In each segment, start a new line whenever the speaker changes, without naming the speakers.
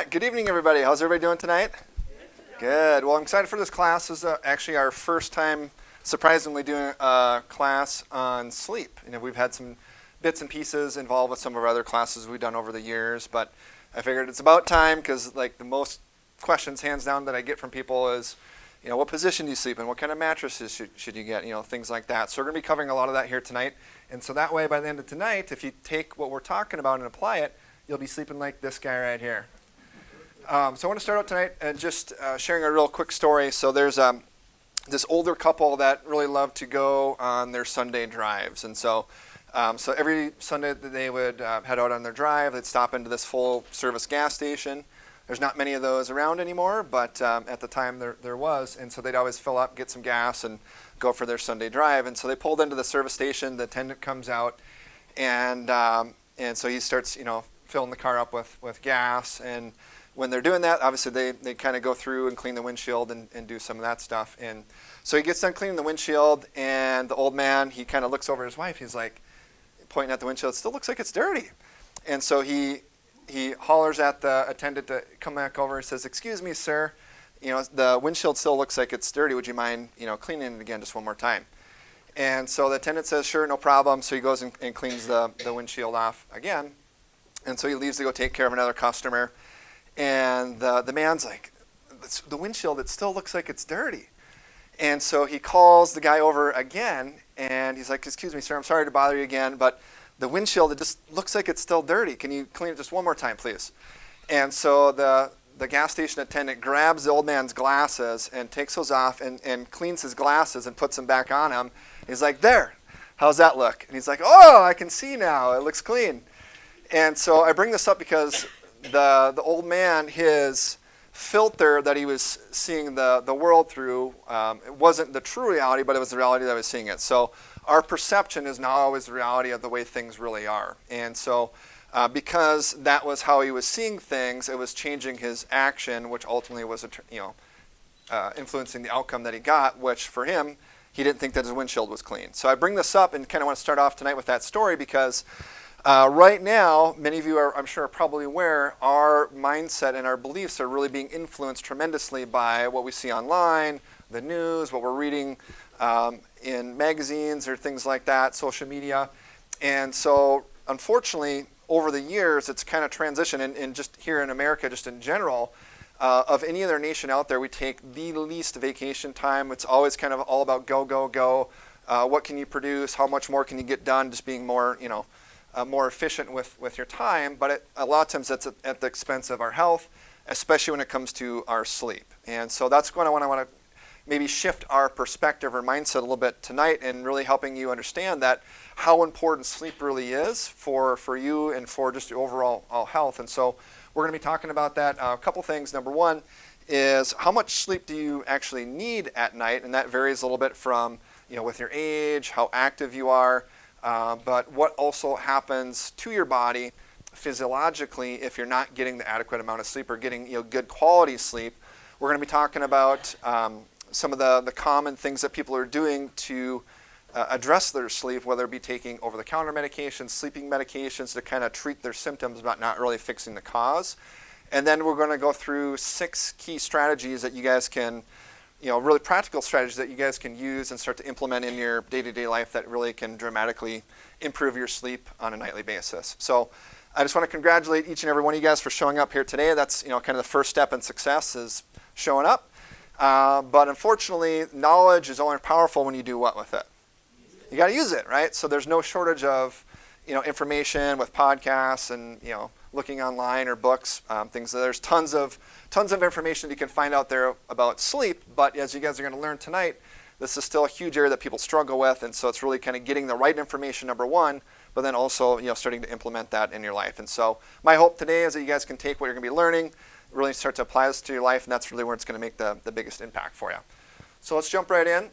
right, good evening, everybody. How's everybody doing tonight? Good. Well, I'm excited for this class. This is actually our first time, surprisingly, doing a class on sleep. We've had some bits and pieces involved with some of our other classes we've done over the years, but I figured it's about time because, the most questions, hands down, that I get from people is, what position do you sleep in? What kind of mattresses should you get? Things like that. So we're going to be covering a lot of that here tonight. And so that way, by the end of tonight, if you take what we're talking about and apply it, you'll be sleeping like this guy right here. So I want to start out tonight and just sharing a real quick story. So there's this older couple that really loved to go on their Sunday drives. And so every Sunday that they would head out on their drive, they'd stop into this full-service gas station. There's not many of those around anymore, but at the time there was. And so they'd always fill up, get some gas, and go for their Sunday drive. And so they pulled into the service station. The attendant comes out, and so he starts, filling the car up with gas. And when they're doing that, obviously they kind of go through and clean the windshield and do some of that stuff. And so he gets done cleaning the windshield, and the old man, he kind of looks over at his wife. He's like, pointing at the windshield, it still looks like it's dirty. And so he hollers at the attendant to come back over and says, "Excuse me, sir, the windshield still looks like it's dirty. Would you mind, cleaning it again just one more time?" And so the attendant says, "Sure, no problem." So he goes and cleans the windshield off again. And so he leaves to go take care of another customer. And the man's like, "The windshield, it still looks like it's dirty." And so he calls the guy over again, and he's like, "Excuse me, sir, I'm sorry to bother you again, but the windshield, it just looks like it's still dirty. Can you clean it just one more time, please?" And so the gas station attendant grabs the old man's glasses and takes those off and cleans his glasses and puts them back on him. He's like, "There, how's that look?" And he's like, "Oh, I can see now. It looks clean." And so I bring this up because the old man, his filter that he was seeing the world through, it wasn't the true reality, but it was the reality that I was seeing it. So our perception is not always the reality of the way things really are. And so because that was how he was seeing things, it was changing his action, which ultimately was influencing the outcome that he got, which for him, he didn't think that his windshield was clean. So I bring this up and kind of want to start off tonight with that story because right now, many of you are, I'm sure, are probably aware, our mindset and our beliefs are really being influenced tremendously by what we see online, the news, what we're reading in magazines or things like that, social media. And so, unfortunately, over the years, it's kind of transitioned, and just here in America, just in general, of any other nation out there, we take the least vacation time. It's always kind of all about go, go, go. What can you produce? How much more can you get done? Just being more, more efficient with your time. But a lot of times that's at the expense of our health, especially when it comes to our sleep. And so that's what I want to maybe shift our perspective or mindset a little bit tonight, and really helping you understand that how important sleep really is for you and for just your overall health. And so we're going to be talking about that. A couple things. Number one is, how much sleep do you actually need at night? And that varies a little bit from, with your age, how active you are, but what also happens to your body physiologically if you're not getting the adequate amount of sleep or getting good quality sleep. We're going to be talking about some of the common things that people are doing to address their sleep, whether it be taking over-the-counter medications, sleeping medications to kind of treat their symptoms but not really fixing the cause. And then we're going to go through 6 key strategies that you guys can, really practical strategies that you guys can use and start to implement in your day-to-day life that really can dramatically improve your sleep on a nightly basis. So I just want to congratulate each and every one of you guys for showing up here today. That's kind of the first step in success, is showing up. But unfortunately, knowledge is only powerful when you do what with it? You got to use it, right? So there's no shortage of, information with podcasts and, looking online or books, things. There's tons of information you can find out there about sleep. But as you guys are going to learn tonight, this is still a huge area that people struggle with. And so it's really kind of getting the right information, number one, but then also, starting to implement that in your life. And so my hope today is that you guys can take what you're going to be learning, really start to apply this to your life, and that's really where it's going to make the biggest impact for you. So let's jump right in.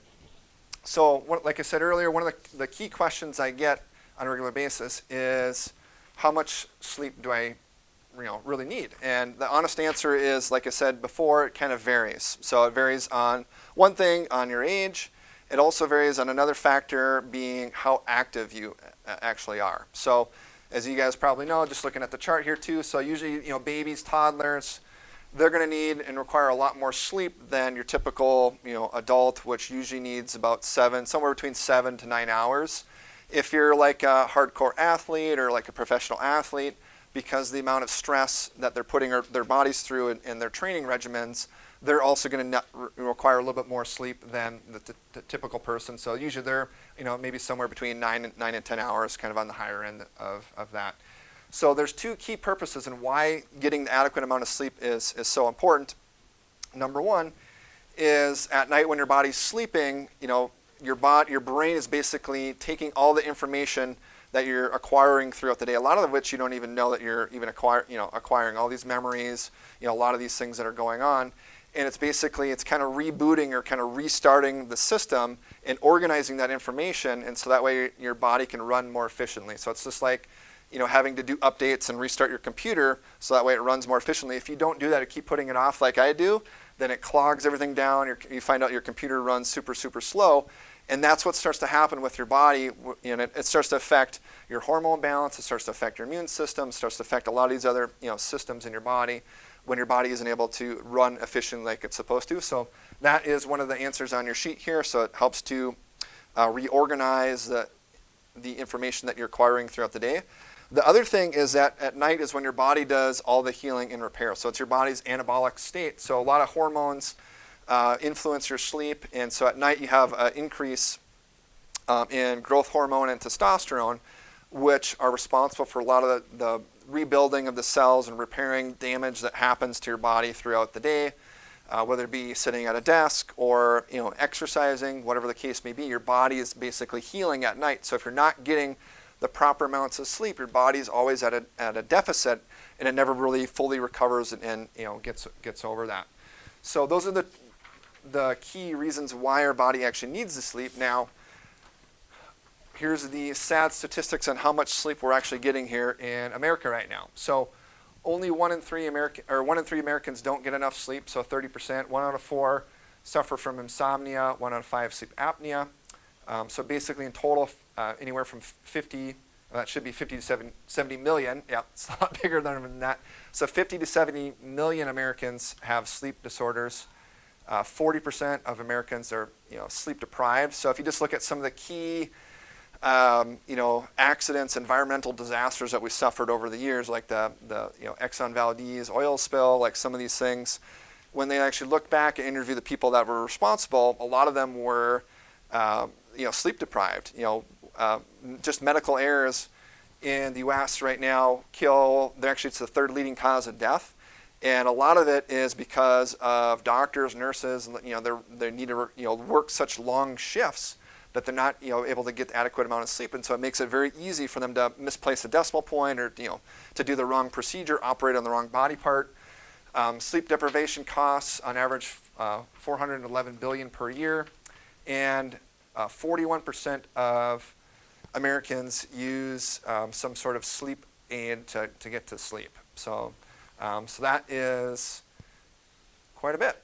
So like I said earlier, one of the key questions I get on a regular basis is, how much sleep do I really need? And the honest answer is, like I said before, it kind of varies. So it varies on one thing, on your age. It also varies on another factor, being how active you actually are. So as you guys probably know, just looking at the chart here too, so usually babies, toddlers, they're going to need and require a lot more sleep than your typical, adult, which usually needs about somewhere between 7 to 9 hours. If you're like a hardcore athlete or like a professional athlete, because the amount of stress that they're putting their bodies through in their training regimens, they're also going to require a little bit more sleep than the typical person. So usually they're, maybe somewhere between 9 and 10 hours, kind of on the higher end of that. So there's two key purposes in why getting the adequate amount of sleep is so important. Number one is at night when your body's sleeping, your brain is basically taking all the information that you're acquiring throughout the day, a lot of which you don't even know that you're even acquiring all these memories, a lot of these things that are going on. And it's kind of rebooting or kind of restarting the system and organizing that information, and so that way your body can run more efficiently. So it's just like, having to do updates and restart your computer so that way it runs more efficiently. If you don't do that or keep putting it off like I do, then it clogs everything down. You find out your computer runs super, super slow. And that's what starts to happen with your body. It starts to affect your hormone balance. It starts to affect your immune system. It starts to affect a lot of these other systems in your body when your body isn't able to run efficiently like it's supposed to. So that is one of the answers on your sheet here. So it helps to reorganize the information that you're acquiring throughout the day. The other thing is that at night is when your body does all the healing and repair. So it's your body's anabolic state. So a lot of hormones influence your sleep. And so at night you have an increase in growth hormone and testosterone, which are responsible for a lot of the rebuilding of the cells and repairing damage that happens to your body throughout the day, whether it be sitting at a desk or exercising, whatever the case may be. Your body is basically healing at night. So if you're not getting the proper amounts of sleep, your body's always at a deficit, and it never really fully recovers and gets over that. So those are the key reasons why our body actually needs to sleep. Now, here's the sad statistics on how much sleep we're actually getting here in America right now. So only 1 in 3 Americans don't get enough sleep, so 30%. 1 out of 4 suffer from insomnia, 1 out of 5 sleep apnea. So basically in total, anywhere from 50, that should be 50 to 70 million. Yeah, it's a lot bigger than that. So 50 to 70 million Americans have sleep disorders. 40% of Americans are sleep deprived. So if you just look at some of the key accidents, environmental disasters that we suffered over the years, like the Exxon Valdez oil spill, like some of these things, when they actually look back and interview the people that were responsible, a lot of them were sleep deprived. Just medical errors in the U.S. right now it's the third leading cause of death. And a lot of it is because of doctors, nurses, they need to work such long shifts that they're not able to get the adequate amount of sleep, and so it makes it very easy for them to misplace a decimal point or to do the wrong procedure, operate on the wrong body part. Sleep deprivation costs on average $411 billion per year, and 41% of Americans use some sort of sleep aid to get to sleep. So that is quite a bit.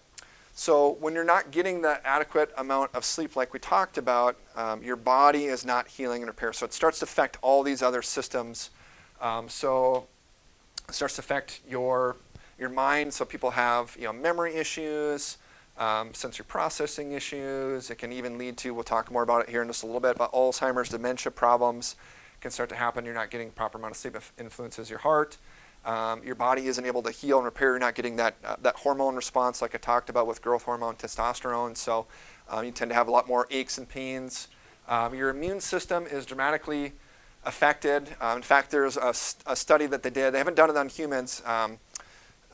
So when you're not getting the adequate amount of sleep like we talked about, your body is not healing and repair. So it starts to affect all these other systems. So it starts to affect your mind. So people have memory issues, sensory processing issues. It can even lead to, we'll talk more about it here in just a little bit, but Alzheimer's, dementia problems can start to happen. You're not getting the proper amount of sleep. It influences your heart. Your body isn't able to heal and repair. You're not getting that hormone response like I talked about with growth hormone, testosterone. So you tend to have a lot more aches and pains. Your immune system is dramatically affected. In fact, there's a study that they did. They haven't done it on humans,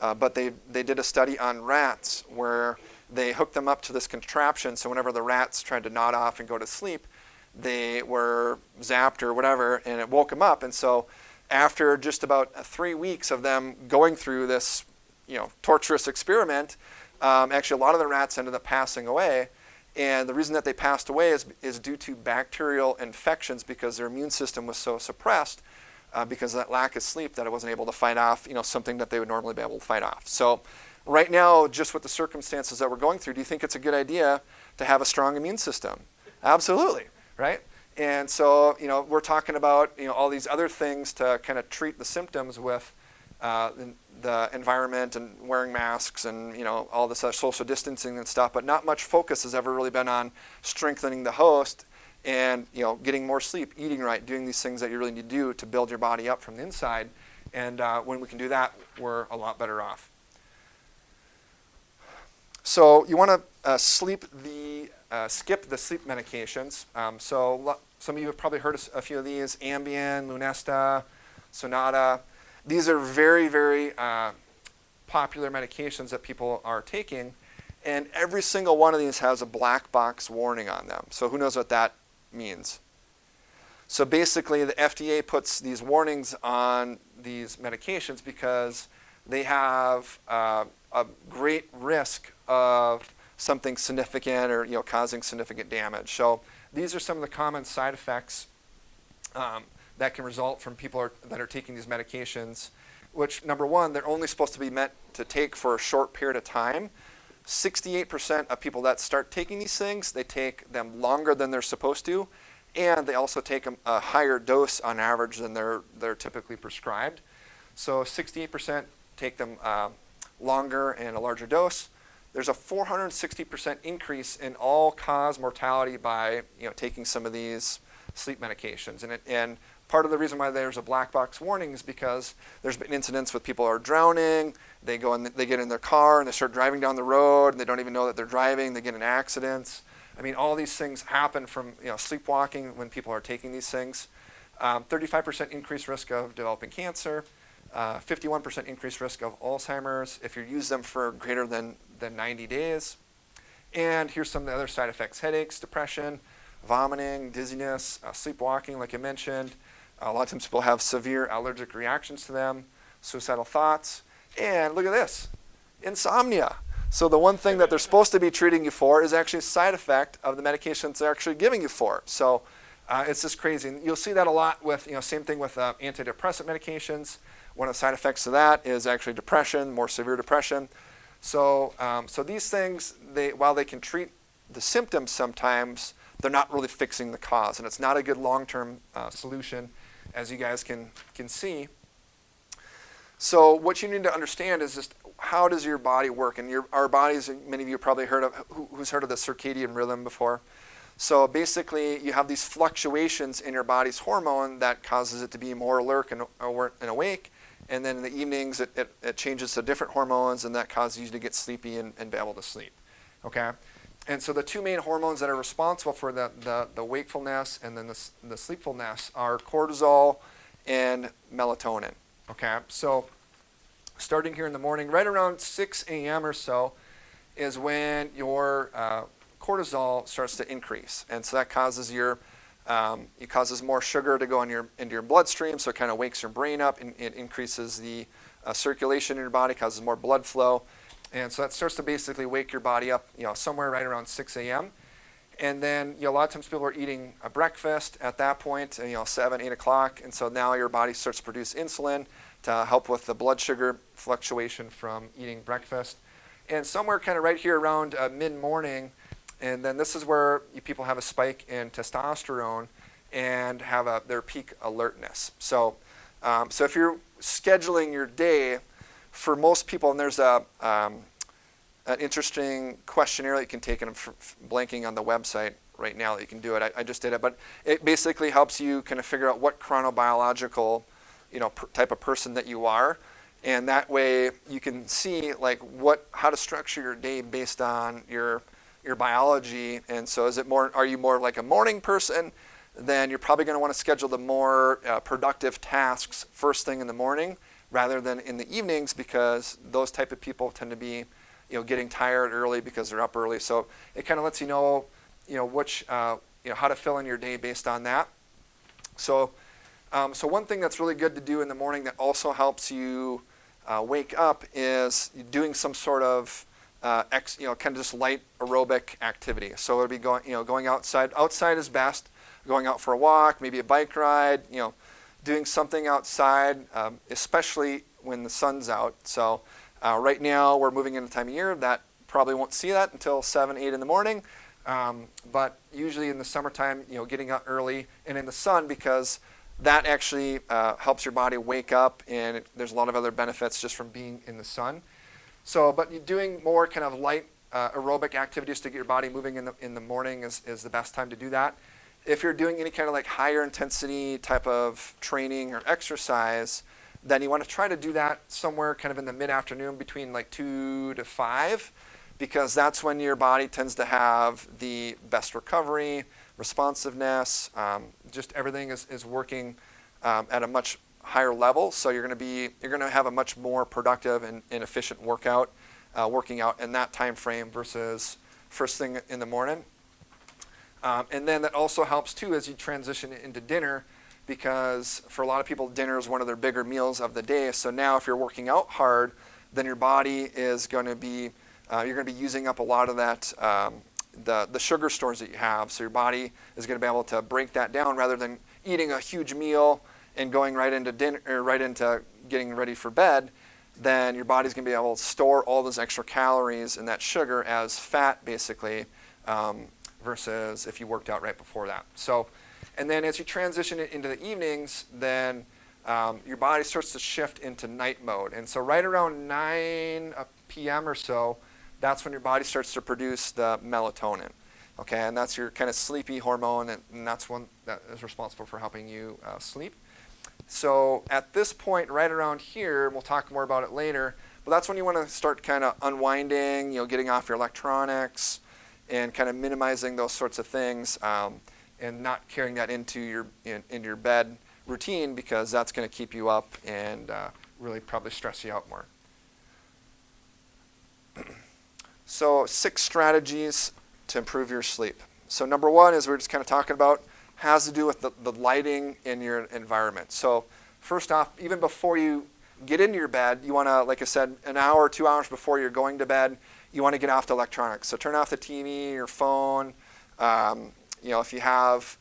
but they did a study on rats where they hooked them up to this contraption. So whenever the rats tried to nod off and go to sleep, they were zapped or whatever, and it woke them up. And so after just about 3 weeks of them going through this, torturous experiment, actually a lot of the rats ended up passing away. And the reason that they passed away is due to bacterial infections because their immune system was so suppressed because of that lack of sleep that it wasn't able to fight off, something that they would normally be able to fight off. So right now, just with the circumstances that we're going through, do you think it's a good idea to have a strong immune system? Absolutely, right? And so, we're talking about, all these other things to kind of treat the symptoms with the environment and wearing masks and all this social distancing and stuff, but not much focus has ever really been on strengthening the host and getting more sleep, eating right, doing these things that you really need to do to build your body up from the inside. And when we can do that, we're a lot better off. So you want to skip the sleep medications. So some of you have probably heard a few of these: Ambien, Lunesta, Sonata. These are very, very popular medications that people are taking, and every single one of these has a black box warning on them. So who knows what that means? So basically, the FDA puts these warnings on these medications because they have a great risk of something significant or causing significant damage. So these are some of the common side effects that can result from people that are taking these medications, which, number one, they're only supposed to be meant to take for a short period of time. 68% of people that start taking these things, they take them longer than they're supposed to, and they also take a higher dose on average than they're typically prescribed. So 68% take them longer and a larger dose. There's a 460% increase in all-cause mortality by taking some of these sleep medications. And part of the reason why there's a black box warning is because there's been incidents with people who are drowning. They get in their car and they start driving down the road and they don't even know that they're driving. They get in accidents. I mean, all these things happen from sleepwalking when people are taking these things. 35% increased risk of developing cancer. 51% increased risk of Alzheimer's if you use them for greater than 90 days. And here's some of the other side effects: headaches, depression, vomiting, dizziness, sleepwalking, like I mentioned. A lot of times people have severe allergic reactions to them, suicidal thoughts, and look at this, insomnia. So the one thing that they're supposed to be treating you for is actually a side effect of the medications they're actually giving you for. So it's just crazy. And you'll see that a lot with, same thing with antidepressant medications. One of the side effects of that is actually depression, more severe depression. So these things, while they can treat the symptoms sometimes, they're not really fixing the cause. And it's not a good long-term solution, as you guys can see. So what you need to understand is just how does your body work? And our bodies, many of you probably heard of, who's heard of the circadian rhythm before? So basically, you have these fluctuations in your body's hormone that causes it to be more alert and awake. And then in the evenings, it changes to different hormones, and that causes you to get sleepy and be able to sleep. Okay? And so the two main hormones that are responsible for the wakefulness and then the sleepfulness are cortisol and melatonin. Okay? So starting here in the morning, right around 6 a.m. or so, is when your cortisol starts to increase. And so that causes it causes more sugar to go into your bloodstream, so it kind of wakes your brain up, and it increases the circulation in your body, causes more blood flow. And so that starts to basically wake your body up, somewhere right around 6 a.m. And then, a lot of times people are eating a breakfast at that point, 7, 8 o'clock. And so now your body starts to produce insulin to help with the blood sugar fluctuation from eating breakfast. And somewhere kind of right here around mid-morning, and then this is where people have a spike in testosterone and have their peak alertness. So if you're scheduling your day, for most people, and there's an interesting questionnaire that you can take, and I'm blanking on the website right now that you can do it. I just did it, but it basically helps you kind of figure out what chronobiological type of person that you are, and that way you can see like how to structure your day based on your biology. And so are you more like a morning person? Then you're probably going to want to schedule the more productive tasks first thing in the morning rather than in the evenings, because those type of people tend to be getting tired early because they're up early. So it kind of lets you know which how to fill in your day based on that. So one thing that's really good to do in the morning that also helps you wake up is doing some sort of kind of just light aerobic activity. So it would be going outside. Outside is best. Going out for a walk, maybe a bike ride. Doing something outside, especially when the sun's out. So right now we're moving into a time of year that probably won't see that until 7, 8 in the morning. But usually in the summertime, getting out early and in the sun, because that actually helps your body wake up, and there's a lot of other benefits just from being in the sun. So, but doing more kind of light aerobic activities to get your body moving in the morning is the best time to do that. If you're doing any kind of like higher intensity type of training or exercise, then you want to try to do that somewhere kind of in the mid-afternoon between like 2 to 5, because that's when your body tends to have the best recovery, responsiveness, just everything is working at a much higher level. So you're going to have a much more productive and efficient working out in that time frame versus first thing in the morning. And then that also helps too as you transition into dinner, because for a lot of people, dinner is one of their bigger meals of the day. So now if you're working out hard, then your body is going to be, you're going to be using up a lot of that, the sugar stores that you have. So your body is going to be able to break that down rather than eating a huge meal and going right into dinner, or right into getting ready for bed. Then your body's going to be able to store all those extra calories and that sugar as fat, basically, versus if you worked out right before that. So, and then as you transition it into the evenings, then your body starts to shift into night mode. And so right around 9 p.m. or so, that's when your body starts to produce the melatonin. Okay, and that's your kind of sleepy hormone, and that's one that is responsible for helping you sleep. So at this point, right around here, we'll talk more about it later, but that's when you want to start kind of unwinding, getting off your electronics and kind of minimizing those sorts of things, and not carrying that into your bed routine, because that's going to keep you up and really probably stress you out more. So 6 strategies to improve your sleep. So number 1, as we're just kind of talking about, has to do with the lighting in your environment. So first off, even before you get into your bed, you want to, like I said, an hour or 2 hours before you're going to bed, you want to get off the electronics. So turn off the TV, your phone. If you have,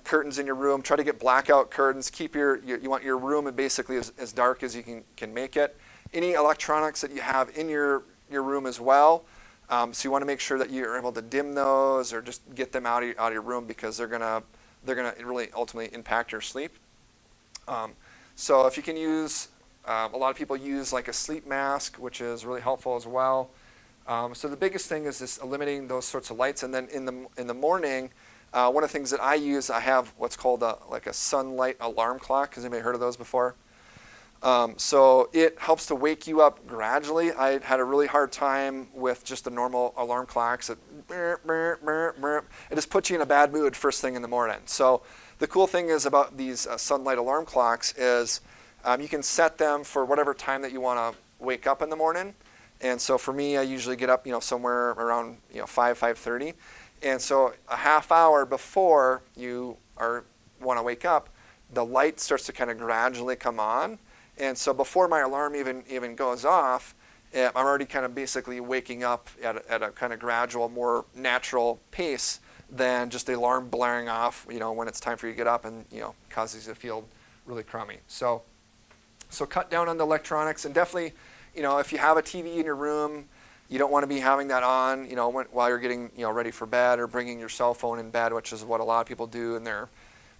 curtains in your room, try to get blackout curtains. Keep you want your room basically as dark as you can make it. Any electronics that you have in your room as well. So you want to make sure that you're able to dim those or just get them out of your room, because they're gonna really ultimately impact your sleep. So if you can use, a lot of people use like a sleep mask, which is really helpful as well. So the biggest thing is just eliminating those sorts of lights. And then in the morning, one of the things that I use, I have what's called a sunlight alarm clock. Has anybody heard of those before? So it helps to wake you up gradually. I had a really hard time with just the normal alarm clocks. It just puts you in a bad mood first thing in the morning. So the cool thing is about these sunlight alarm clocks is you can set them for whatever time that you want to wake up in the morning. And so for me, I usually get up, somewhere around 5:30. And so a half hour before you want to wake up, the light starts to kind of gradually come on. And so before my alarm even goes off, I'm already kind of basically waking up at a kind of gradual, more natural pace than just the alarm blaring off, when it's time for you to get up and, causes you to feel really crummy. So cut down on the electronics, and definitely, if you have a TV in your room, you don't want to be having that on, while you're getting, ready for bed, or bringing your cell phone in bed, which is what a lot of people do, and they're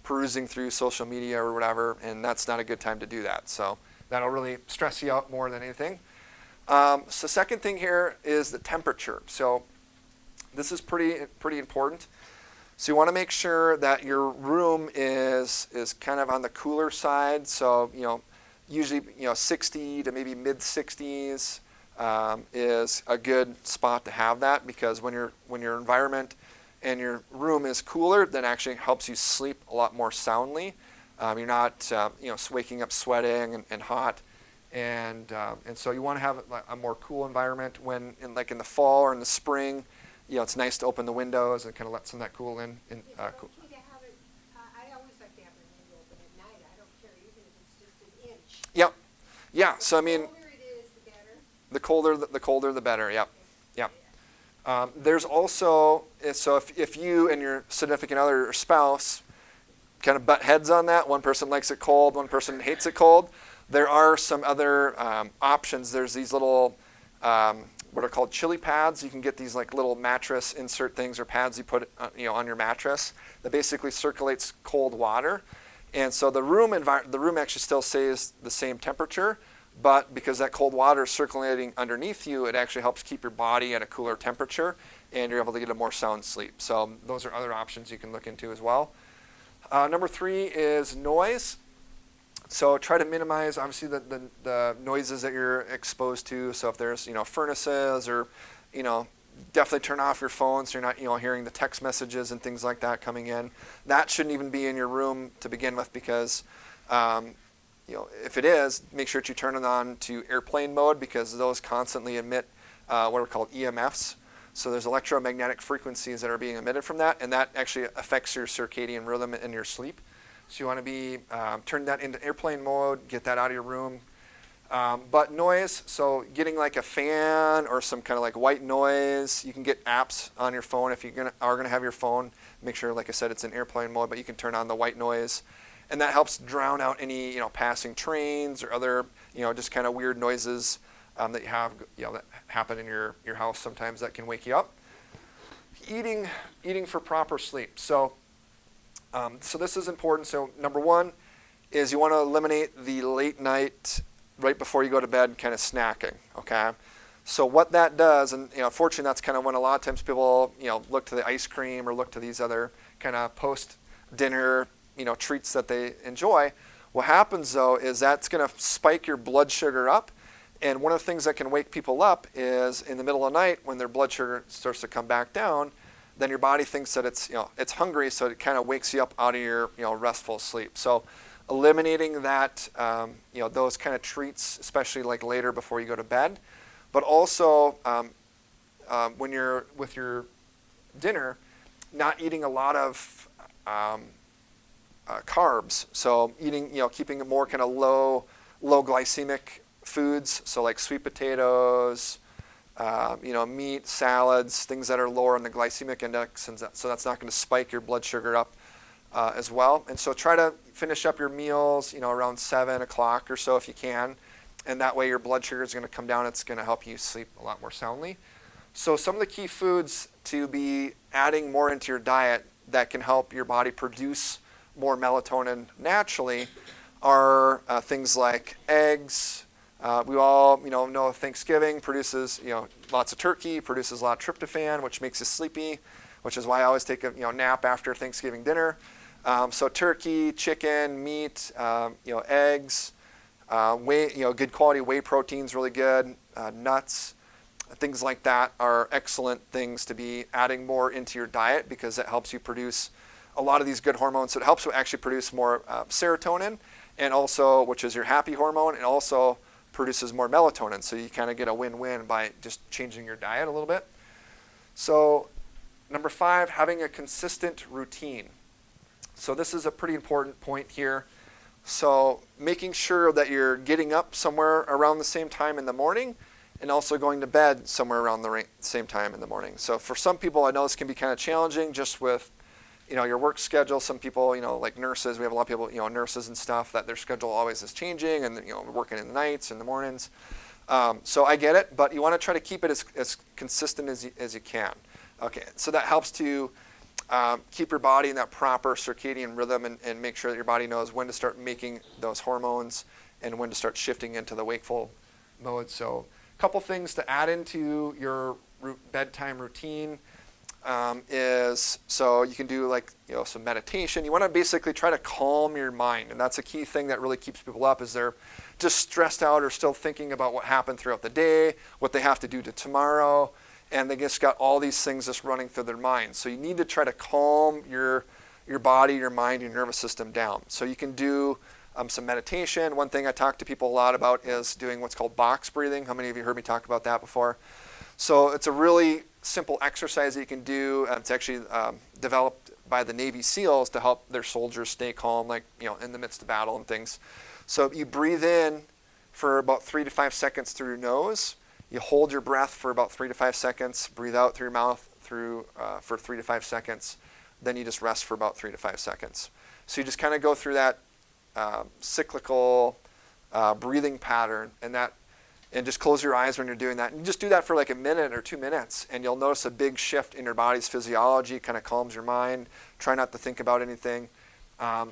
perusing through social media or whatever, and that's not a good time to do that. So that'll really stress you out more than anything. So second thing here is the temperature. So this is pretty important. So you want to make sure that your room is kind of on the cooler side. So usually 60 to maybe mid 60s is a good spot to have that, because when your environment and your room is cooler, then actually helps you sleep a lot more soundly. You're not waking up sweating and hot, and so you want to have a more cool environment. When in the fall or in the spring, it's nice to open the windows and kind of let some of that cool in.
I always like to have the window open at night. I don't care even if it's just an inch.
Yep. Yeah. So I mean,
The colder it is, the better.
The colder the better. Yep. Yep. There's also, so if you and your significant other or spouse kind of butt heads on that, one person likes it cold, one person hates it cold, there are some other options. There's these little, what are called chili pads. You can get these little mattress insert things or pads you put on your mattress that basically circulates cold water. And so the room actually still stays the same temperature, but because that cold water is circulating underneath you, it actually helps keep your body at a cooler temperature, and you're able to get a more sound sleep. So those are other options you can look into as well. Number 3 is noise. So try to minimize, obviously, the noises that you're exposed to. So if there's, furnaces or, definitely turn off your phone so you're not, hearing the text messages and things like that coming in. That shouldn't even be in your room to begin with because, if it is, make sure that you turn it on to airplane mode because those constantly emit what are called EMFs. So there's electromagnetic frequencies that are being emitted from that, and that actually affects your circadian rhythm in your sleep. So you want to be turn that into airplane mode, get that out of your room. But noise, so getting like a fan or some kind of like white noise. You can get apps on your phone if you are going to have your phone. Make sure, like I said, it's in airplane mode, but you can turn on the white noise. And that helps drown out any passing trains or other just kind of weird noises that you have that happen in your house sometimes that can wake you up. Eating for proper sleep. So this is important. So number 1 is you want to eliminate the late night right before you go to bed kind of snacking. Okay. So what that does, and fortunately that's kind of when a lot of times people look to the ice cream or look to these other kind of post dinner treats that they enjoy. What happens though is that's going to spike your blood sugar up, and one of the things that can wake people up is in the middle of the night when their blood sugar starts to come back down, then your body thinks that it's hungry, so it kind of wakes you up out of your restful sleep. So eliminating that those kind of treats, especially like later before you go to bed, but also when you're with your dinner, not eating a lot of carbs. So eating, keeping it more kind of low glycemic foods. So like sweet potatoes, meat, salads, things that are lower on the glycemic index, and so that's not going to spike your blood sugar up as well. And so try to finish up your meals, around 7 o'clock or so if you can, and that way your blood sugar is going to come down. It's going to help you sleep a lot more soundly. So some of the key foods to be adding more into your diet that can help your body produce more melatonin naturally are things like eggs. We all know Thanksgiving produces lots of turkey, produces a lot of tryptophan, which makes you sleepy, which is why I always take a nap after Thanksgiving dinner. So turkey, chicken, meat, eggs, good quality whey protein's really good. Nuts, things like that are excellent things to be adding more into your diet because it helps you produce a lot of these good hormones. So it helps you actually produce more serotonin, and also, which is your happy hormone, and also produces more melatonin. So you kind of get a win-win by just changing your diet a little bit. So number 5, having a consistent routine. So this is a pretty important point here. So making sure that you're getting up somewhere around the same time in the morning and also going to bed somewhere around the same time in the morning. So for some people, I know this can be kind of challenging just with your work schedule. Some people, like nurses, we have a lot of people, nurses and stuff, that their schedule always is changing and, working in the nights and the mornings. So I get it, but you want to try to keep it as consistent as you can. Okay, so that helps to keep your body in that proper circadian rhythm and make sure that your body knows when to start making those hormones and when to start shifting into the wakeful mode. So a couple things to add into your bedtime routine. Is so you can do some meditation. You want to basically try to calm your mind, and that's a key thing that really keeps people up. Is they're just stressed out or still thinking about what happened throughout the day, what they have to do to tomorrow, and they just got all these things just running through their mind. So you need to try to calm your body, your mind, your nervous system down. So you can do some meditation. One thing I talk to people a lot about is doing what's called box breathing. How many of you heard me talk about that before? So it's a really simple exercise that you can do. It's actually developed by the Navy SEALs to help their soldiers stay calm, in the midst of battle and things. So you breathe in for about 3 to 5 seconds through your nose. You hold your breath for about 3 to 5 seconds. Breathe out through your mouth for 3 to 5 seconds. Then you just rest for about 3 to 5 seconds. So you just kind of go through that cyclical breathing pattern, and just close your eyes when you're doing that. And just do that for like a minute or 2 minutes, and you'll notice a big shift in your body's physiology. Kind of calms your mind. Try not to think about anything.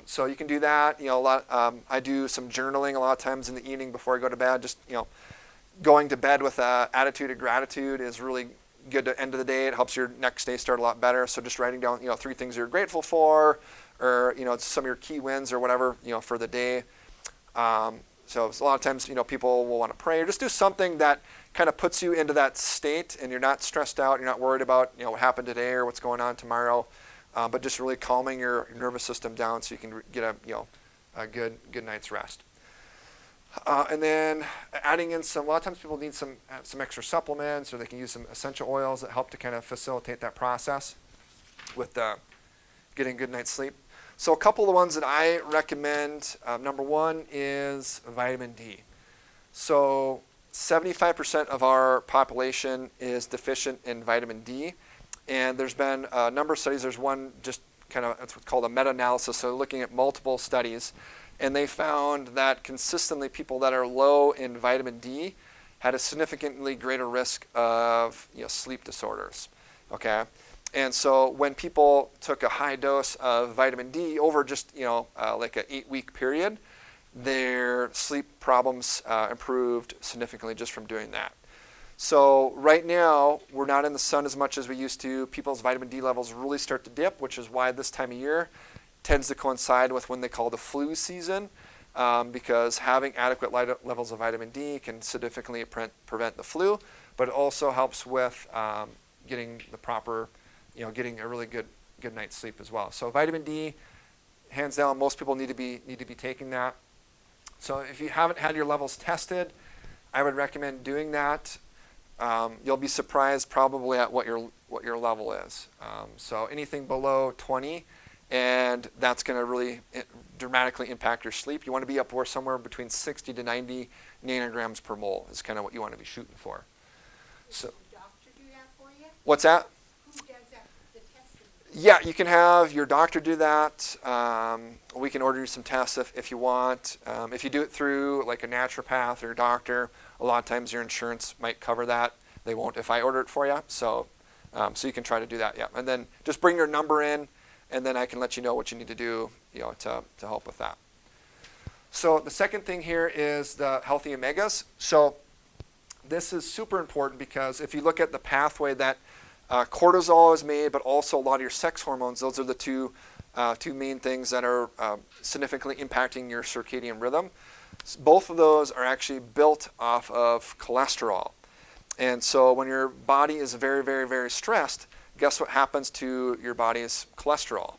So you can do that. A lot. I do some journaling a lot of times in the evening before I go to bed. Just going to bed with an attitude of gratitude is really good at the end of the day. It helps your next day start a lot better. So just writing down 3 things you're grateful for, or some of your key wins or whatever for the day. So a lot of times people will want to pray or just do something that kind of puts you into that state, and you're not stressed out. You're not worried about what happened today or what's going on tomorrow. But just really calming your nervous system down so you can get a good night's rest. And then adding in a lot of times people need some extra supplements, or they can use some essential oils that help to kind of facilitate that process with getting a good night's sleep. So a couple of the ones that I recommend, number one is vitamin D. So 75% of our population is deficient in vitamin D. And there's been a number of studies. There's one just it's what's called a meta-analysis, so looking at multiple studies. And they found that consistently people that are low in vitamin D had a significantly greater risk of sleep disorders. Okay? And so when people took a high dose of vitamin D over just like an 8-week period, their sleep problems improved significantly just from doing that. So right now, we're not in the sun as much as we used to. People's vitamin D levels really start to dip, which is why this time of year tends to coincide with when they call the flu season, because having adequate levels of vitamin D can significantly prevent the flu, but it also helps with getting the proper, getting a really good night's sleep as well. So vitamin D, hands down, most people need to be taking that. So if you haven't had your levels tested, I would recommend doing that. You'll be surprised probably at what your level is. So anything below 20, and that's going to really dramatically impact your sleep. You want to be up somewhere between 60 to 90 nanograms per mole is kind of what you want to be shooting for. So,
does the doctor do that for you?
What's that?
Who does that, the testing?
Yeah, you can have your doctor do that. We can order you some tests if you want. If you do it through like a naturopath or a doctor, a lot of times your insurance might cover that. They won't if I order it for you. So you can try to do that, yeah. And then just bring your number in, and then I can let you know what you need to do to help with that. So the second thing here is the healthy omegas. So this is super important because if you look at the pathway that cortisol is made, but also a lot of your sex hormones, those are the two main things that are significantly impacting your circadian rhythm. Both of those are actually built off of cholesterol. And so when your body is very, very, very stressed, guess what happens to your body's cholesterol?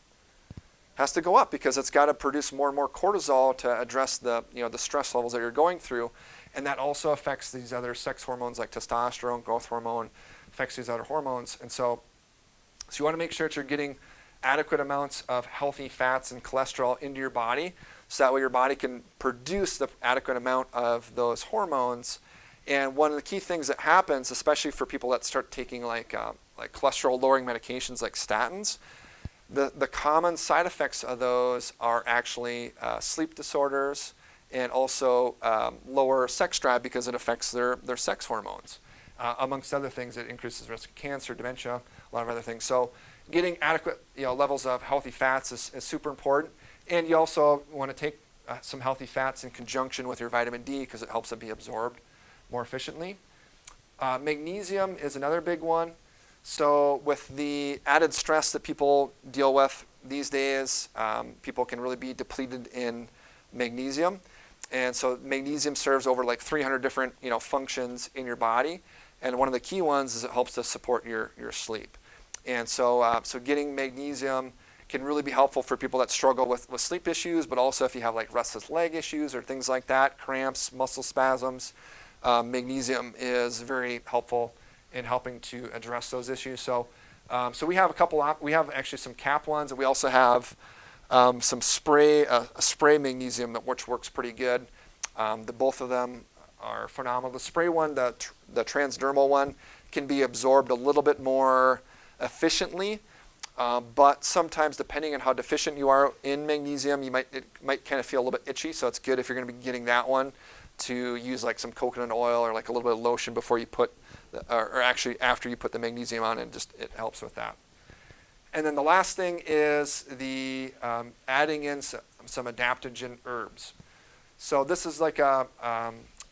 It has to go up because it's got to produce more and more cortisol to address the stress levels that you're going through. And that also affects these other sex hormones like testosterone, growth hormone, affects these other hormones. And so you want to make sure that you're getting adequate amounts of healthy fats and cholesterol into your body, so that way your body can produce the adequate amount of those hormones. And one of the key things that happens, especially for people that start taking like cholesterol-lowering medications like statins, the common side effects of those are actually sleep disorders and also lower sex drive because it affects their sex hormones. Amongst other things, it increases risk of cancer, dementia, a lot of other things. So getting adequate levels of healthy fats is super important. And you also want to take some healthy fats in conjunction with your vitamin D because it helps it be absorbed more efficiently. Magnesium is another big one. So with the added stress that people deal with these days, people can really be depleted in magnesium. And so magnesium serves over like 300 different functions in your body. And one of the key ones is it helps to support your sleep. And so getting magnesium can really be helpful for people that struggle with sleep issues, but also if you have like restless leg issues or things like that, cramps, muscle spasms, magnesium is very helpful in helping to address those issues. So we have we have actually some cap ones, and we also have some spray magnesium which works pretty good. Both of them are phenomenal. The spray one, the transdermal one, can be absorbed a little bit more efficiently, but sometimes depending on how deficient you are in magnesium, it might kind of feel a little bit itchy. So it's good if you're going to be getting that one to use like some coconut oil or like a little bit of lotion before you put, or actually after you put the magnesium on, and it helps with that. And then the last thing is the adding in some adaptogen herbs. So this is like a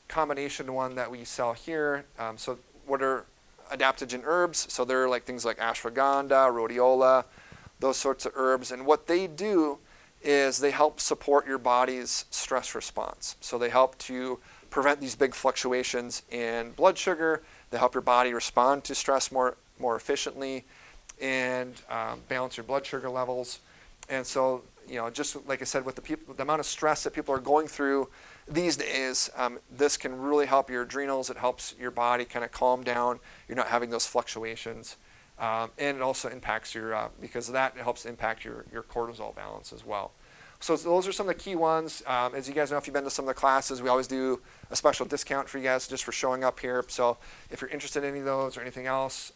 combination one that we sell here. So what are adaptogen herbs? So they're like things like ashwagandha, rhodiola, those sorts of herbs. And what they do is they help support your body's stress response. So they help to prevent these big fluctuations in blood sugar. They help your body respond to stress more efficiently and balance your blood sugar levels. And so, just like I said, with the amount of stress that people are going through these days, this can really help your adrenals. It helps your body kind of calm down. You're not having those fluctuations. And it also impacts because of that, it helps impact your cortisol balance as well. So those are some of the key ones. As you guys know, if you've been to some of the classes, we always do a special discount for you guys just for showing up here. So if you're interested in any of those or anything else,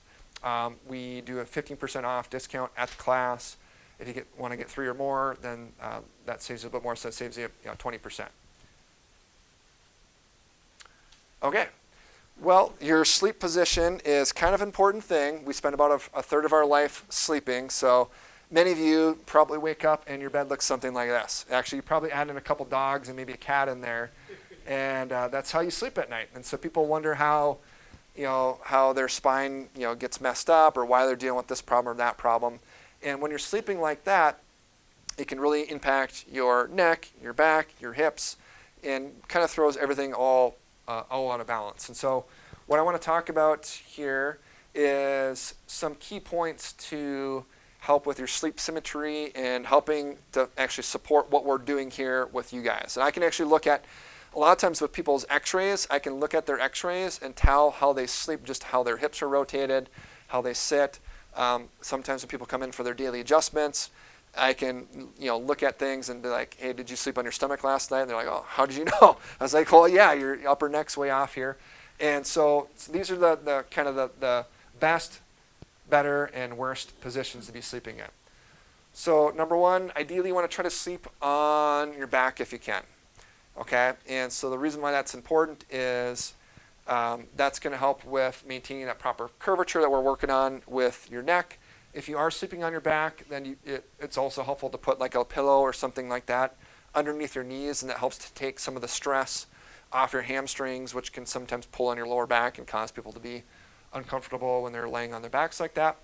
we do a 15% off discount at the class. If you want to get 3 or more, then that saves you a bit more, so it saves you 20%. Okay. Well, your sleep position is kind of an important thing. We spend about a third of our life sleeping, so many of you probably wake up and your bed looks something like this. Actually, you probably add in a couple dogs and maybe a cat in there, and that's how you sleep at night. And so people wonder how their spine gets messed up or why they're dealing with this problem or that problem. And when you're sleeping like that, it can really impact your neck, your back, your hips, and kind of throws everything all out of balance. And so what I want to talk about here is some key points to help with your sleep symmetry and helping to actually support what we're doing here with you guys. And I can actually look at, a lot of times with people's x-rays, I can look at their x-rays and tell how they sleep, just how their hips are rotated, how they sit. Sometimes when people come in for their daily adjustments, I can look at things and be like, hey, did you sleep on your stomach last night? And they're like, oh, how did you know? I was like, well, yeah, your upper neck's way off here. And so these are the kind of the best, better, and worst positions to be sleeping in. So number one, ideally you want to try to sleep on your back if you can. Okay, and so the reason why that's important is that's going to help with maintaining that proper curvature that we're working on with your neck. If you are sleeping on your back, then it's also helpful to put like a pillow or something like that underneath your knees, and that helps to take some of the stress off your hamstrings, which can sometimes pull on your lower back and cause people to be uncomfortable when they're laying on their backs like that.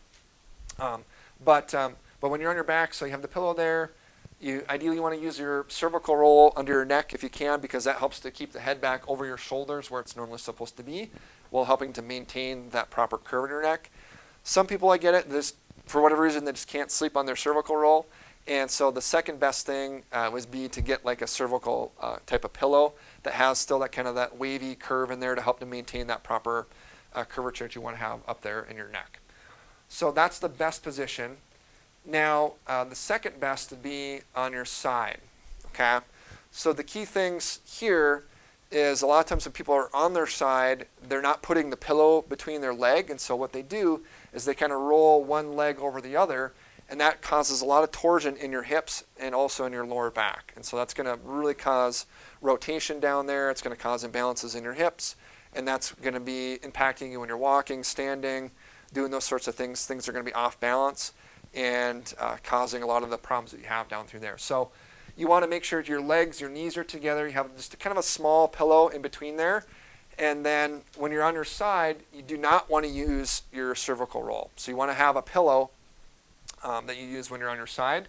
But when you're on your back, so you have the pillow there, you ideally want to use your cervical roll under your neck if you can, because that helps to keep the head back over your shoulders where it's normally supposed to be, while helping to maintain that proper curve in your neck. Some people, I get it, for whatever reason, they just can't sleep on their cervical roll. And so the second best thing would be to get like a cervical type of pillow that has still that kind of that wavy curve in there to help to maintain that proper curvature that you want to have up there in your neck. So that's the best position. Now, the second best would be on your side. Okay? So the key things here is a lot of times when people are on their side, they're not putting the pillow between their leg, and so what they do is they kind of roll one leg over the other, and that causes a lot of torsion in your hips and also in your lower back. And so that's going to really cause rotation down there. It's going to cause imbalances in your hips, and that's going to be impacting you when you're walking, standing, doing those sorts of things. Things are going to be off balance and causing a lot of the problems that you have down through there. So you want to make sure your legs, your knees are together. You have just kind of a small pillow in between there. And then when you're on your side, you do not want to use your cervical roll. So you want to have a pillow that you use when you're on your side.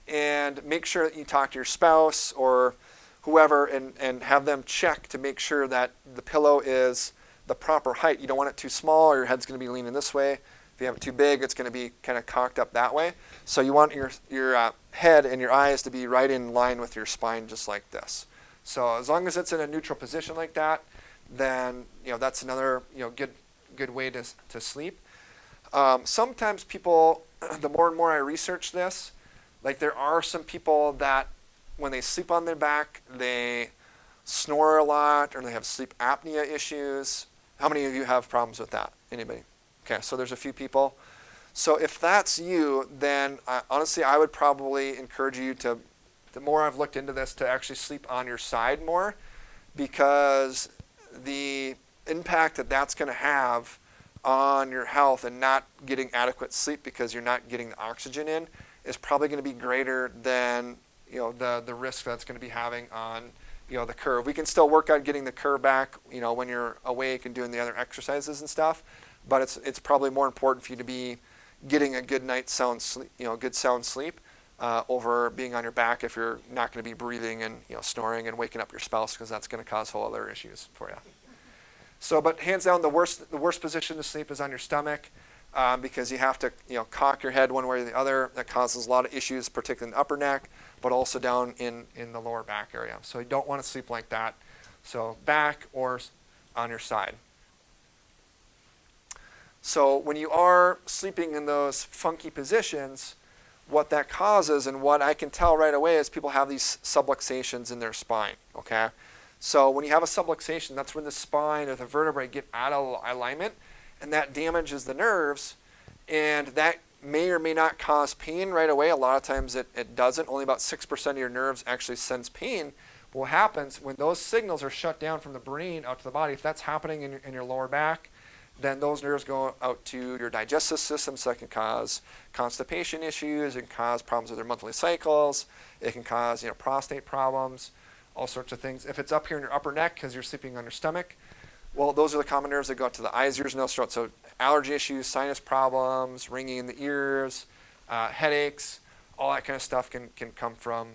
And make sure that you talk to your spouse or whoever and have them check to make sure that the pillow is the proper height. You don't want it too small, or your head's going to be leaning this way. If you have it too big, it's going to be kind of cocked up that way. So you want your head and your eyes to be right in line with your spine, just like this. So as long as it's in a neutral position like that, then that's another good way to sleep. Sometimes people, the more and more I research this, like there are some people that when they sleep on their back, they snore a lot or they have sleep apnea issues. How many of you have problems with that? Anybody? Okay, so there's a few people. So if that's you, then honestly, I would probably encourage you to, the more I've looked into this, to actually sleep on your side more, because the impact that that's going to have on your health and not getting adequate sleep because you're not getting the oxygen in is probably going to be greater than the risk that's going to be having on the curve. We can still work on getting the curve back when you're awake and doing the other exercises and stuff, but it's probably more important for you to be getting a good night's sound sleep, good sound sleep over being on your back if you're not going to be breathing and snoring and waking up your spouse, because that's going to cause whole other issues for you. So, but hands down, the worst position to sleep is on your stomach, because you have to cock your head one way or the other. That causes a lot of issues, particularly in the upper neck, but also down in the lower back area. So you don't want to sleep like that. So back or on your side. So when you are sleeping in those funky positions, what that causes, and what I can tell right away, is people have these subluxations in their spine, okay? So when you have a subluxation, that's when the spine or the vertebrae get out of alignment, and that damages the nerves, and that may or may not cause pain right away. A lot of times it doesn't. Only about 6% of your nerves actually sense pain. But what happens when those signals are shut down from the brain out to the body, if that's happening in your lower back, then those nerves go out to your digestive system, so that can cause constipation issues, and cause problems with your monthly cycles. It can cause prostate problems, all sorts of things. If it's up here in your upper neck because you're sleeping on your stomach, well, those are the common nerves that go out to the eyes, ears, nose, throat. So allergy issues, sinus problems, ringing in the ears, headaches, all that kind of stuff can come from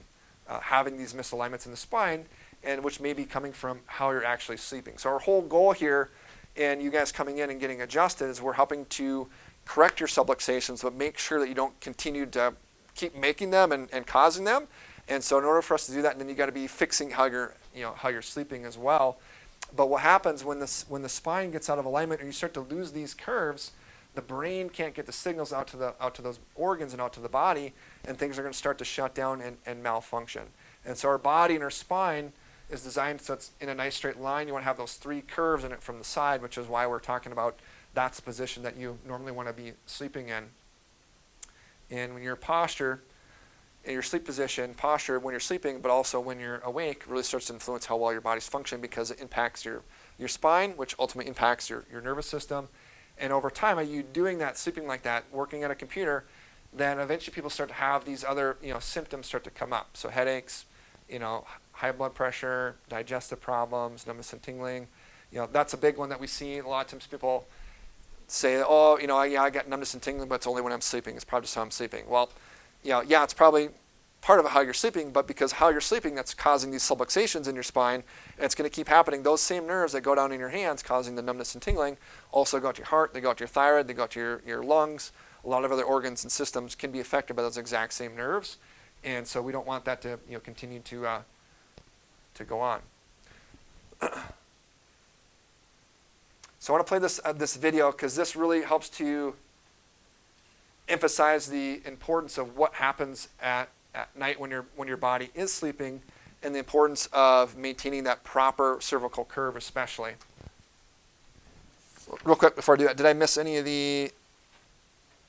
having these misalignments in the spine, and which may be coming from how you're actually sleeping. So our whole goal here, and you guys coming in and getting adjusted, is we're helping to correct your subluxations, but make sure that you don't continue to keep making them and causing them. And so in order for us to do that, then you got to be fixing how you're sleeping as well. But what happens when the spine gets out of alignment and you start to lose these curves, the brain can't get the signals out to those organs and out to the body, and things are going to start to shut down and malfunction. And so our body and our spine is designed so it's in a nice straight line. You want to have those 3 curves in it from the side, which is why we're talking about that's the position that you normally want to be sleeping in. And when your posture, in your sleep position, posture when you're sleeping, but also when you're awake, really starts to influence how well your body's function, because it impacts your spine, which ultimately impacts your nervous system. And over time, are you doing that, sleeping like that, working at a computer, then eventually people start to have these other symptoms start to come up. So headaches, high blood pressure, digestive problems, numbness and tingling. That's a big one that we see. A lot of times people say, oh, I got numbness and tingling, but it's only when I'm sleeping. It's probably just how I'm sleeping. Well, yeah, it's probably part of how you're sleeping, but because how you're sleeping, that's causing these subluxations in your spine, and it's going to keep happening. Those same nerves that go down in your hands causing the numbness and tingling also go to your heart, they go to your thyroid, they go to your lungs. A lot of other organs and systems can be affected by those exact same nerves, and so we don't want that to continue to go on. So I want to play this video because this really helps to emphasize the importance of what happens at night when your body is sleeping, and the importance of maintaining that proper cervical curve, especially. Real quick before I do that, did I miss any of the?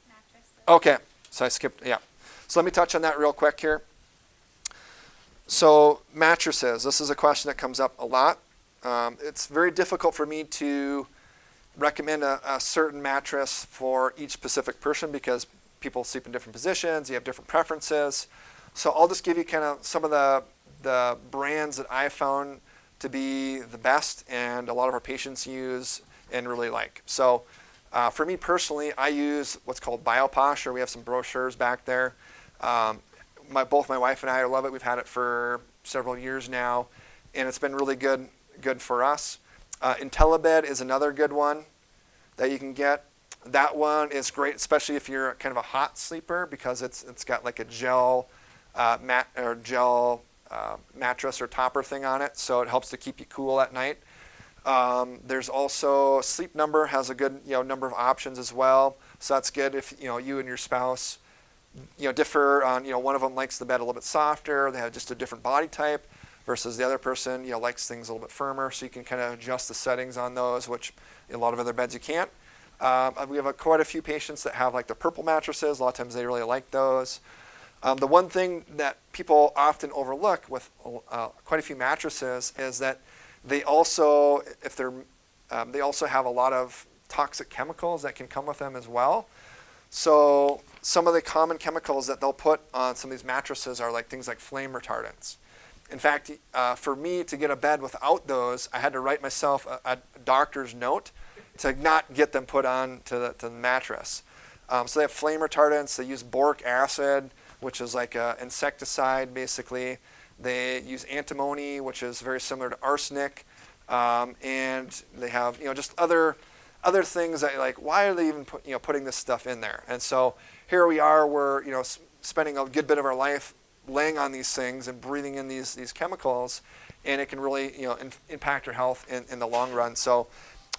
Mattresses.
Okay, so I skipped. Yeah, so let me touch on that real quick here. So mattresses. This is a question that comes up a lot. It's very difficult for me to recommend a certain mattress for each specific person because people sleep in different positions, you have different preferences. So I'll just give you kind of some of the brands that I found to be the best and a lot of our patients use and really like. So for me personally, I use what's called BioPosture. We have some brochures back there. Both my wife and I love it. We've had it for several years now, and it's been really good for us. IntelliBed is another good one that you can get. That one is great, especially if you're kind of a hot sleeper, because it's got like a gel mattress or topper thing on it, so it helps to keep you cool at night. There's also Sleep Number has a good number of options as well, so that's good if you and your spouse differ on one of them likes the bed a little bit softer, they have just a different body type, versus the other person likes things a little bit firmer, so you can kind of adjust the settings on those, which a lot of other beds you can't. We have quite a few patients that have like the purple mattresses. A lot of times they really like those. The one thing that people often overlook with quite a few mattresses is that they also, they also have a lot of toxic chemicals that can come with them as well. So some of the common chemicals that they'll put on some of these mattresses are like things like flame retardants. In fact, for me to get a bed without those, I had to write myself a doctor's note to not get them put on to the mattress. So they have flame retardants. They use boric acid, which is like an insecticide, basically. They use antimony, which is very similar to arsenic. And they have, just other things that, like, why are they even putting this stuff in there? And so here we are, we're spending a good bit of our life laying on these things and breathing in these chemicals, and it can really impact your health in the long run. So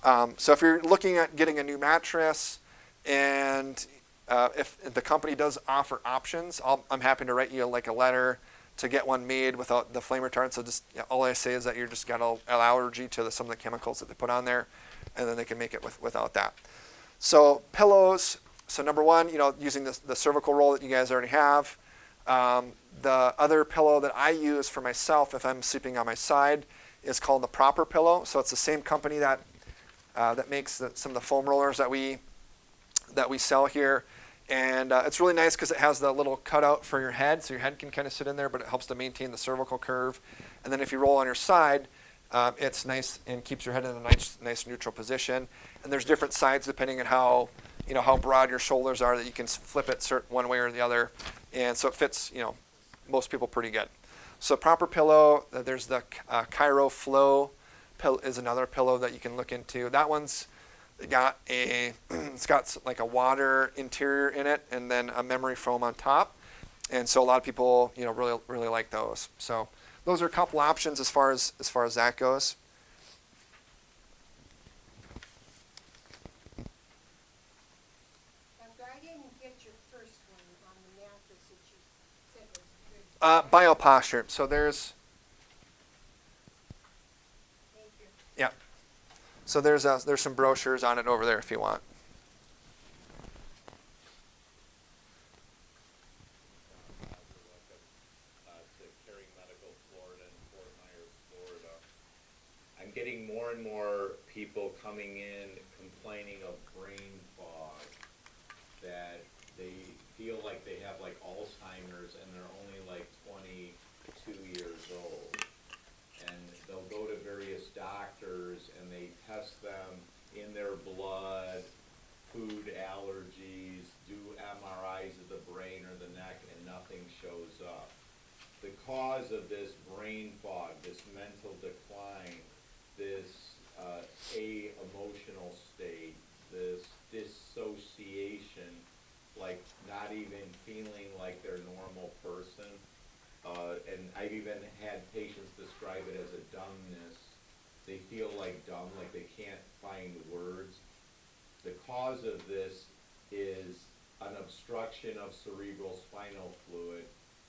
if you're looking at getting a new mattress, and if the company does offer options, I'm happy to write you like a letter to get one made without the flame retardant. So just all I say is that you're just got an allergy to some of the chemicals that they put on there, and then they can make it without that. So pillows. So number one, using the cervical roll that you guys already have. The other pillow that I use for myself if I'm sleeping on my side is called the Proper Pillow. So it's the same company that makes some of the foam rollers that we sell here. And it's really nice because it has the little cutout for your head, so your head can kind of sit in there, but it helps to maintain the cervical curve. And then if you roll on your side, it's nice and keeps your head in a nice neutral position. And there's different sides depending on how broad your shoulders are, that you can flip it one way or the other. And so it fits, most people pretty good. So Proper Pillow, there's the Cairo Flow is another pillow that you can look into. That one's it's got like a water interior in it, and then a memory foam on top. And so a lot of people, really like those. So those are a couple options as far as that goes.
I didn't get your first one on the mattress that you said was good.
BioPosture. So there's,
Thank you.
yeah. So there's some brochures on it over there if you want.
I'm getting more and more people coming in complaining of brain fog, that they feel like they have like Alzheimer's and they're only like 22 years old. And they'll go to various doctors and they test them in their blood, food allergies, do MRIs of the brain or the neck, and nothing shows up. The cause of this brain fog, this mental decline, this emotional state, this dissociation, like not even feeling like they're a normal person. And I've even had patients describe it as a dumbness. They feel like dumb, like they can't find words. The cause of this is an obstruction of cerebral spinal fluid,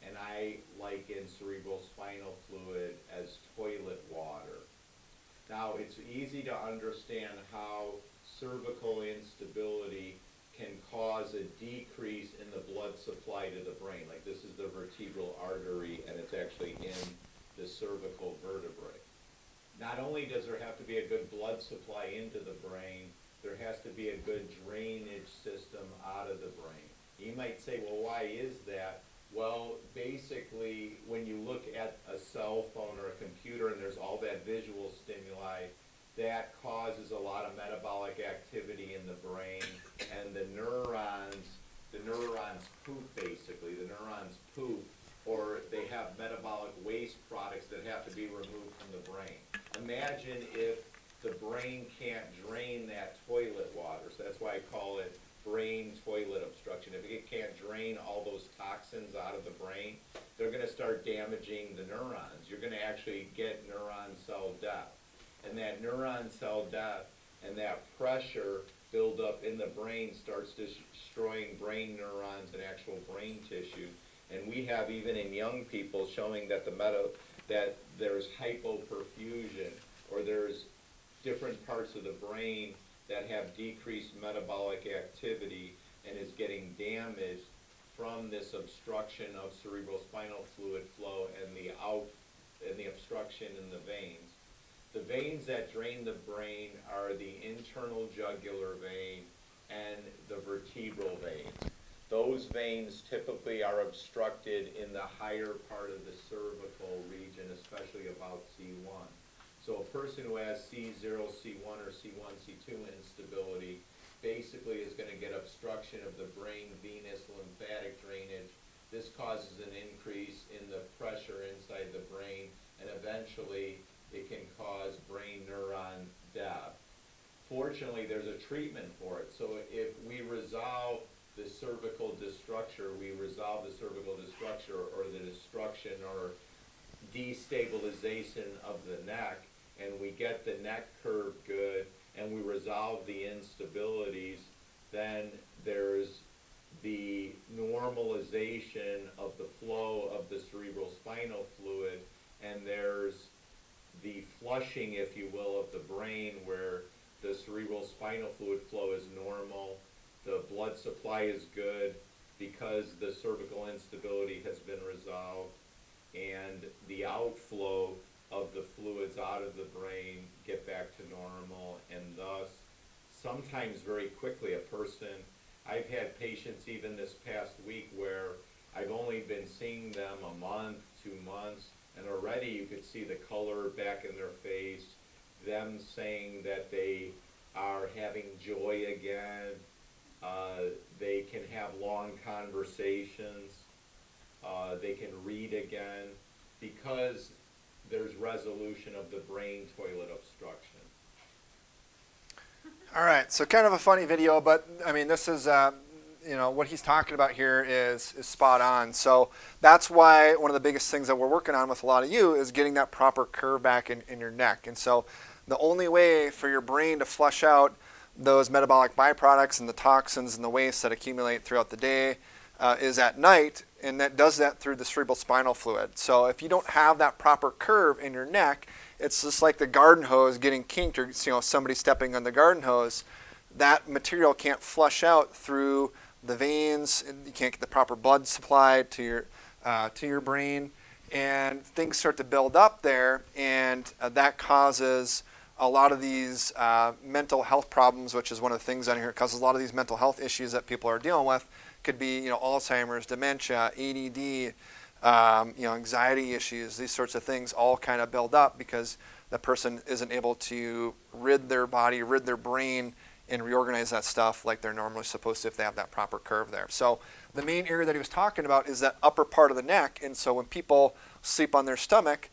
and I liken cerebral spinal fluid as toilet water. Now, it's easy to understand how cervical instability can cause a decrease in the blood supply to the brain. Like this is the vertebral artery, and it's actually in the cervical vertebrae. Not only does there have to be a good blood supply into the brain, there has to be a good drainage system out of the brain. You might say, well, why is that? Well, basically, when you look at a cell phone or a computer and there's all that visual stimuli, that causes a lot of metabolic activity in the brain, and the neurons poop, basically. The neurons poop, or they have metabolic waste products that have to be removed from the brain. Imagine if the brain can't drain that toilet water. So that's why I call it brain toilet obstruction. If it can't drain all those toxins out of the brain, they're going to start damaging the neurons. You're going to actually get neuron cell death. And that neuron cell death and that pressure buildup in the brain starts destroying brain neurons and actual brain tissue. And we have, even in young people, showing that that there's hypoperfusion, or there's different parts of the brain that have decreased metabolic activity and is getting damaged from this obstruction of cerebrospinal fluid flow and the obstruction in the veins. The veins that drain the brain are the internal jugular vein and the vertebral veins. Those veins typically are obstructed in the higher part of the cervical region, especially about C1. So a person who has C0, C1, or C1, C2 instability basically is going to get obstruction of the brain venous lymphatic drainage. This causes an increase in the pressure inside the brain, and eventually it can cause brain neuron death. Fortunately, there's a treatment for it. So if we resolve the cervical destructure, we resolve the cervical destructure or the destruction or destabilization of the neck, and we get the neck curve good, and we resolve the instabilities, then there's the normalization of the flow of the cerebral spinal fluid, and there's the flushing, if you will, of the brain where the cerebral spinal fluid flow is normal, the blood supply is good because the cervical instability has been resolved, and the outflow of the fluids out of the brain get back to normal, and thus sometimes very quickly I've had patients even this past week where I've only been seeing them a month, 2 months, and already you could see the color back in their face, them saying that they are having joy again, they can have long conversations, they can read again, because there's resolution of the brain toilet obstruction.
All right, so kind of a funny video, but I mean, this is, what he's talking about here is spot on. So that's why one of the biggest things that we're working on with a lot of you is getting that proper curve back in your neck. And so the only way for your brain to flush out those metabolic byproducts and the toxins and the waste that accumulate throughout the day is at night, and that does that through the cerebral spinal fluid. So if you don't have that proper curve in your neck, it's just like the garden hose getting kinked, or somebody stepping on the garden hose. That material can't flush out through the veins, and you can't get the proper blood supply to your brain, and things start to build up there, and that causes a lot of these mental health problems, which is one of the things on here. It causes a lot of these mental health issues that people are dealing with. Could be Alzheimer's, dementia, ADD, anxiety issues. These sorts of things all kind of build up because the person isn't able to rid their body, rid their brain, and reorganize that stuff like they're normally supposed to if they have that proper curve there. So the main area that he was talking about is that upper part of the neck. And so when people sleep on their stomach,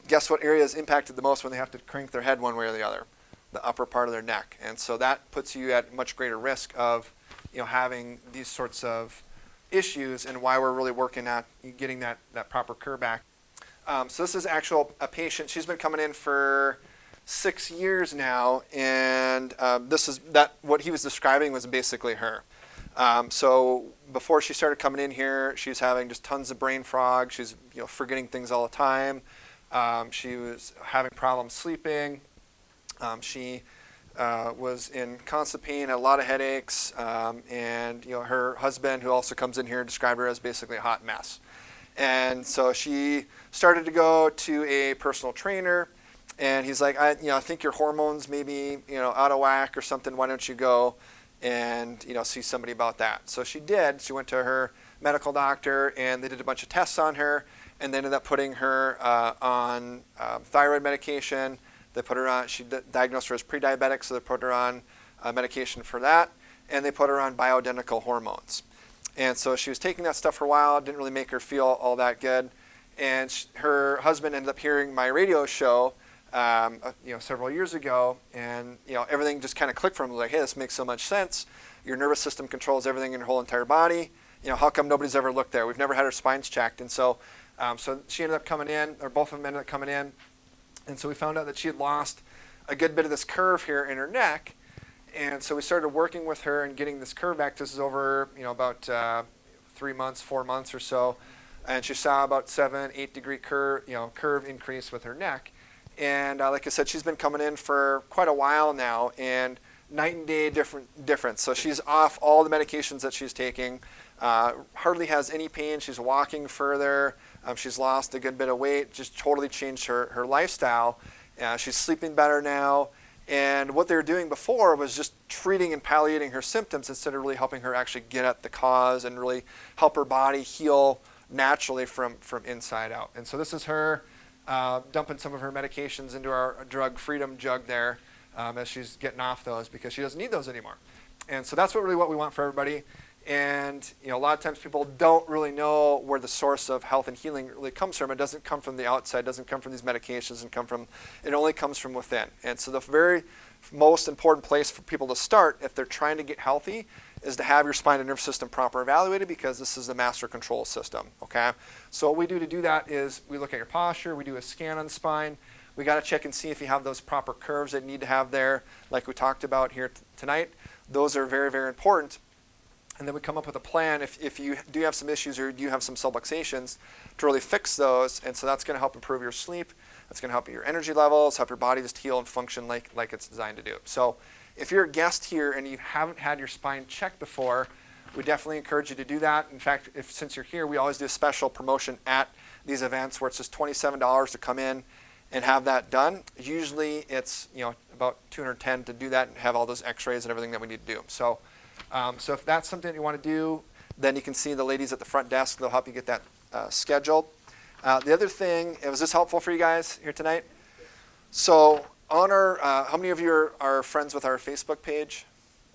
guess what area is impacted the most when they have to crank their head one way or the other? The upper part of their neck. And so that puts you at much greater risk of having these sorts of issues, and why we're really working at getting that proper curve back. So this is a patient. She's been coming in for 6 years now, and what he was describing was basically her. So before she started coming in here, she was having just tons of brain fog. She's forgetting things all the time. She was having problems sleeping. She was in constant pain, had a lot of headaches, and her husband, who also comes in here, described her as basically a hot mess. And so she started to go to a personal trainer, and he's like, I think your hormones may be out of whack or something. Why don't you go and see somebody about that? So she did. She went to her medical doctor, and they did a bunch of tests on her, and they ended up putting her on thyroid medication. They put her on, she diagnosed her as pre-diabetic, so they put her on medication for that, and they put her on bioidentical hormones. And so she was taking that stuff for a while, didn't really make her feel all that good. And her husband ended up hearing my radio show several years ago, and everything just kind of clicked for him. Like, hey, this makes so much sense. Your nervous system controls everything in your whole entire body. How come nobody's ever looked there? We've never had her spines checked. And so she ended up coming in, or both of them ended up coming in. And so we found out that she had lost a good bit of this curve here in her neck. And so we started working with her and getting this curve back. This is over, about 3 months, 4 months or so. And she saw about 7-8 degree curve increase with her neck. And like I said, she's been coming in for quite a while now, and night and day difference. So she's off all the medications that she's taking, hardly has any pain. She's walking further. She's lost a good bit of weight, just totally changed her lifestyle. She's sleeping better now. And what they were doing before was just treating and palliating her symptoms instead of really helping her actually get at the cause and really help her body heal naturally from inside out. And so this is her dumping some of her medications into our drug freedom jug there as she's getting off those because she doesn't need those anymore. And so that's what we want for everybody. And a lot of times people don't really know where the source of health and healing really comes from. It doesn't come from the outside, it doesn't come from these medications, it only comes from within. And so the very most important place for people to start if they're trying to get healthy is to have your spine and nervous system proper evaluated, because this is the master control system, okay? So what we do to do that is we look at your posture, we do a scan on the spine, we got to check and see if you have those proper curves that you need to have there, like we talked about here tonight. Those are very, very important. And then we come up with a plan if you do have some issues or you have some subluxations to really fix those. And so that's going to help improve your sleep. That's going to help your energy levels, help your body just heal and function like it's designed to do. So if you're a guest here and you haven't had your spine checked before, we definitely encourage you to do that. In fact, since you're here, we always do a special promotion at these events where it's just $27 to come in and have that done. Usually it's about $210 to do that and have all those x-rays and everything that we need to do. So if that's something that you want to do, then you can see the ladies at the front desk. They'll help you get that scheduled. The other thing, was this helpful for you guys here tonight? So on our, how many of you are friends with our Facebook page?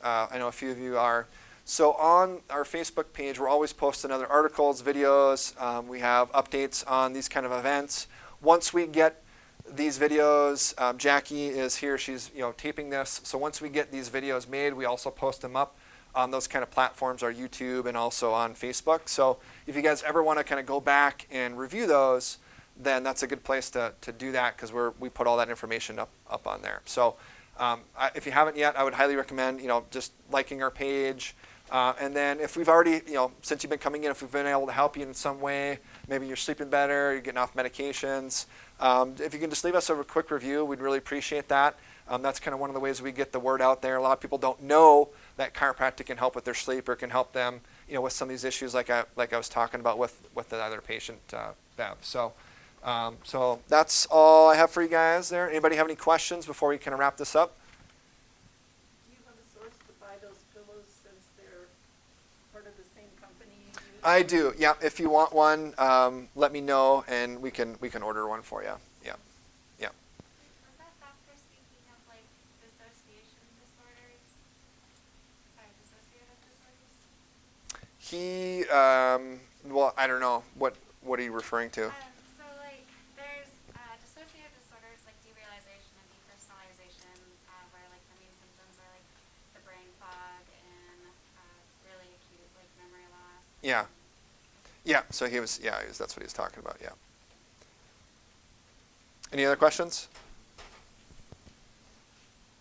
I know a few of you are. So on our Facebook page, we're always posting other articles, videos. We have updates on these kind of events. Once we get these videos, Jackie is here. She's taping this. So once we get these videos made, we also post them up on those kind of platforms, our YouTube and also on Facebook. So if you guys ever want to kind of go back and review those, then that's a good place to do that, because we put all that information up on there. So if you haven't yet, I would highly recommend just liking our page. And then if we've already, since you've been coming in, if we've been able to help you in some way, maybe you're sleeping better, you're getting off medications, if you can just leave us a quick review, we'd really appreciate that. That's kind of one of the ways we get the word out there. A lot of people don't know that chiropractic can help with their sleep or can help them, with some of these issues like I was talking about with the other patient, Bev. So that's all I have for you guys there. Anybody have any questions before we kind of wrap this up?
Do you have a source to buy those pillows since they're part of the same company you use?
I do. Yeah. If you want one, let me know and we can order one for you. Yeah. Yeah.
Was that doctor speaking of like dissociation disorders? Dissociative disorders?
He, well, I don't know. What are you referring to?
So like there's dissociative disorders like derealization and depersonalization, where like the main symptoms are like the brain fog and really acute like memory loss.
Yeah. Yeah. So that's what he was talking about. Yeah. Any other questions?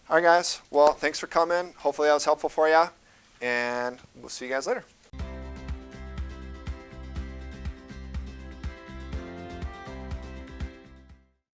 All right, guys. Well, thanks for coming. Hopefully that was helpful for you. And we'll see you guys later.